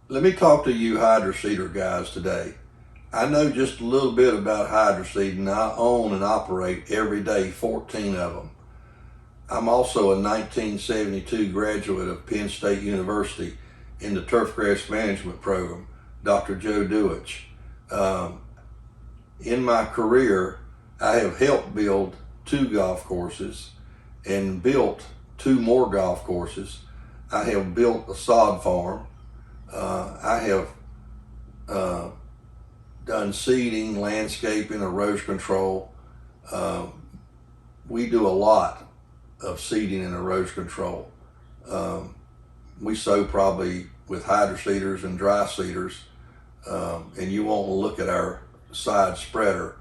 Let me talk to you Hydroseeder guys today. I know just a little bit about Hydroseeding. I own and operate every day 14 of them. I'm also a 1972 graduate of Penn State University in the turfgrass management program, Dr. Joe Dewich. In my career, I have helped build 2 golf courses and built 2 more golf courses. I have built a sod farm. I have done seeding, landscaping, erosion control. We do a lot of seeding and erosion control. We sow probably with hydroseeders and dry seeders, and you want to look at our side spreader.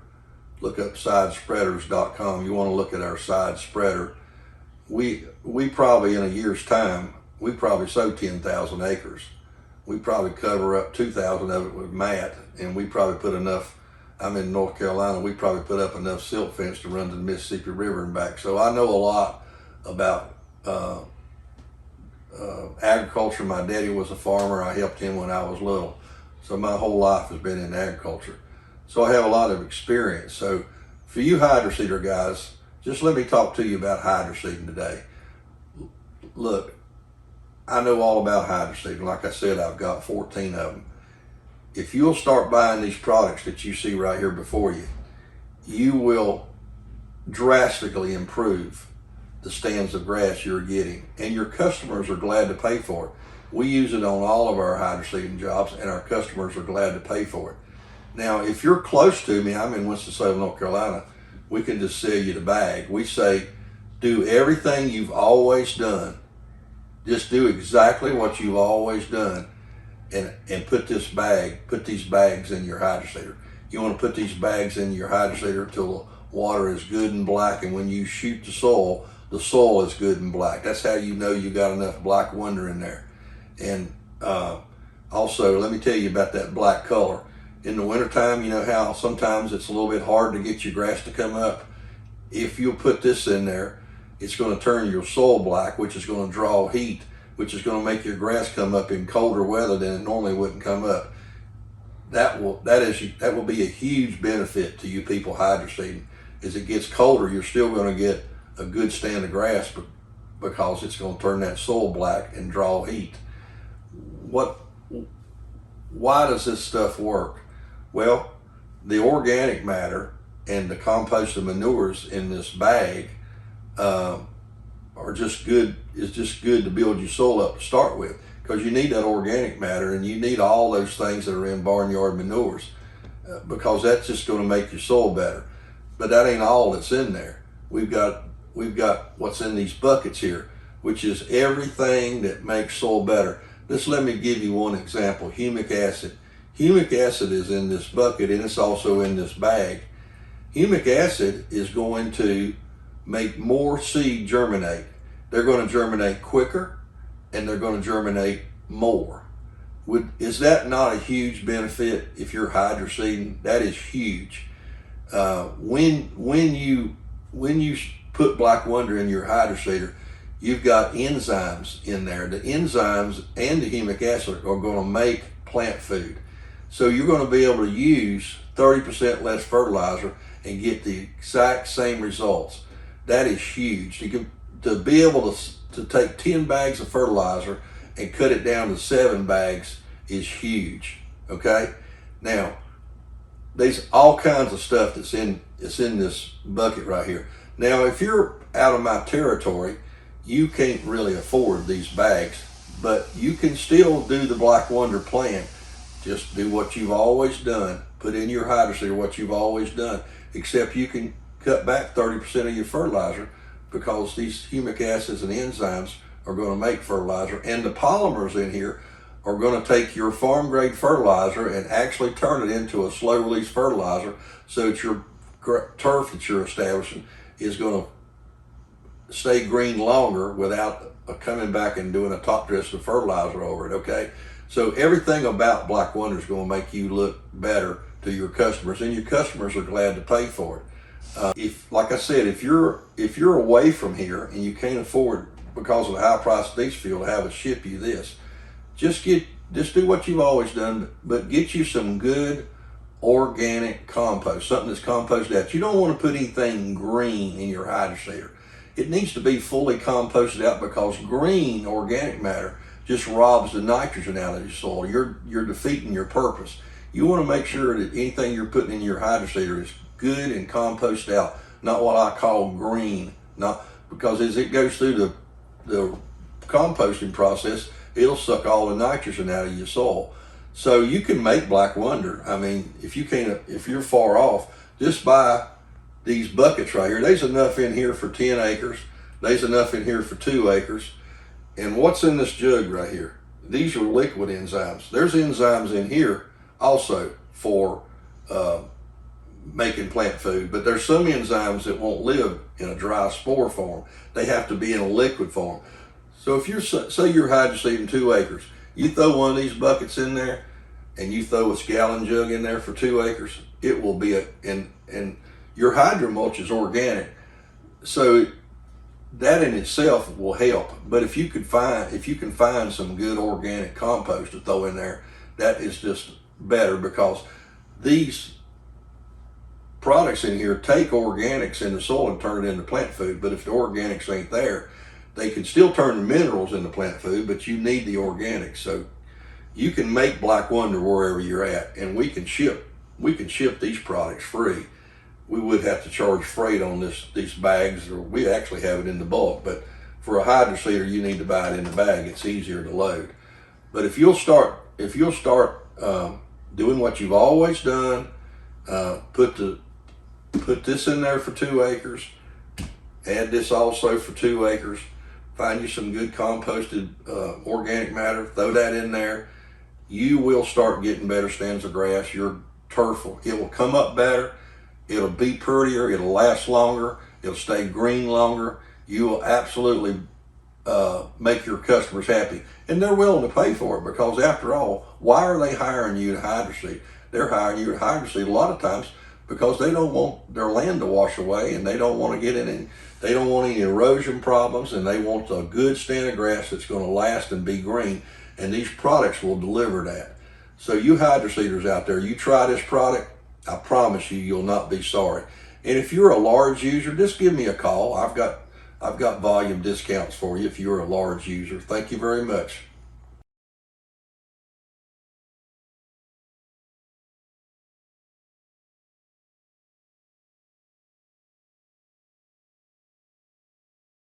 Look up sidespreaders.com. You want to look at our side spreader. We probably in a year's time, we probably sow 10,000 acres. We probably cover up 2,000 of it with mat, and we probably put enough, I'm in North Carolina, we probably put up enough silt fence to run to the Mississippi River and back. So I know a lot about agriculture. My daddy was a farmer. I helped him when I was little. So my whole life has been in agriculture. So I have a lot of experience. So for you Hydroseeder guys, just let me talk to you about hydroseeding today. Look, I know all about hydroseeding. Like I said, I've got 14 of them. If you'll start buying these products that you see right here before you, you will drastically improve the stands of grass you're getting, and your customers are glad to pay for it. We use it on all of our hydroseeding jobs, and our customers are glad to pay for it. Now, if you're close to me, I'm in Winston-Salem, North Carolina, we can just sell you the bag. We say, do everything you've always done. Just do exactly what you've always done, and put these bags in your hydroseeder. You want to put these bags in your hydroseeder till the water is good and black, and when you shoot the soil is good and black. That's how you know you got enough BlackWonder in there. And also, let me tell you about that black color. In the wintertime, you know how sometimes it's a little bit hard to get your grass to come up? If you'll put this in there, it's going to turn your soil black, which is going to draw heat, which is going to make your grass come up in colder weather than it normally wouldn't come up. That will be a huge benefit to you people hydroseeding. As it gets colder, you're still going to get a good stand of grass because it's going to turn that soil black and draw heat. Why does this stuff work? Well, the organic matter and the composted manures in this bag are just good. It's just good to build your soil up to start with, because you need that organic matter, and you need all those things that are in barnyard manures, because that's just going to make your soil better. But that ain't all that's in there. We've got what's in these buckets here, which is everything that makes soil better. Just let me give you one example. Humic acid. Humic acid is in this bucket, and it's also in this bag. Humic acid is going to make more seed germinate. They're going to germinate quicker, and they're going to germinate more. Is that not a huge benefit if you're hydroseeding? That is huge. When you put BlackWonder in your hydroseeder, you've got enzymes in there. The enzymes and the humic acid are going to make plant food. So you're going to be able to use 30% less fertilizer and get the exact same results. That is huge. To be able to take 10 bags of fertilizer and cut it down to 7 bags is huge. Okay? Now, there's all kinds of stuff that's in this bucket right here. Now, if you're out of my territory, you can't really afford these bags, but you can still do the BlackWonder plan. Just do what you've always done. Put in your hydroseeder what you've always done, except you can cut back 30% of your fertilizer, because these humic acids and enzymes are going to make fertilizer, and the polymers in here are going to take your farm grade fertilizer and actually turn it into a slow release fertilizer, so that your turf that you're establishing is going to stay green longer without coming back and doing a top dress of fertilizer over it. Okay, so everything about BlackWonder is going to make you look better to your customers, and your customers are glad to pay for it. Like I said, if you're away from here and you can't afford, because of the high price of diesel fuel, to have us ship you this, just do what you've always done, but get you some good organic compost, something that's composted out. You don't want to put anything green in your Hydroseeder. It needs to be fully composted out, because green organic matter just robs the nitrogen out of your soil. You're defeating your purpose. You want to make sure that anything you're putting in your Hydroseeder is good and composted out, not what I call green. Not because as it goes through the composting process, it'll suck all the nitrogen out of your soil. So you can make BlackWonder. I mean, if you're far off, just buy these buckets right here. There's enough in here for 10 acres. There's enough in here for 2 acres. And what's in this jug right here? These are liquid enzymes. There's enzymes in here also for making plant food, but there's some enzymes that won't live in a dry spore form. They have to be in a liquid form. So if say you're hydroseeding 2 acres, you throw one of these buckets in there and you throw a gallon jug in there for 2 acres, it will be and your hydro mulch is organic. So that in itself will help. But if you can find some good organic compost to throw in there, that is just better, because these products in here take organics in the soil and turn it into plant food. But if the organics ain't there, they can still turn the minerals into plant food, but you need the organics. So you can make BlackWonder wherever you're at, and we can ship these products free. We would have to charge freight on these bags, or we actually have it in the bulk, but for a Hydroseeder you need to buy it in the bag. It's easier to load. But if you'll start doing what you've always done, put this in there for 2 acres, add this also for 2 acres, find you some good composted organic matter, throw that in there, you will start getting better stands of grass. Your turf it will come up better, it'll be prettier, it'll last longer, it'll stay green longer. You will absolutely make your customers happy, and they're willing to pay for it, because after all, why are they hiring you to hydroseed? They're hiring you to hydroseed a lot of times because they don't want their land to wash away, and they don't want to get in, they don't want any erosion problems, and they want a good stand of grass that's going to last and be green, and these products will deliver that. So you hydroseeders out there, you try this product, I promise you, you'll not be sorry. And if you're a large user, just give me a call. I've got volume discounts for you if you're a large user. Thank you very much.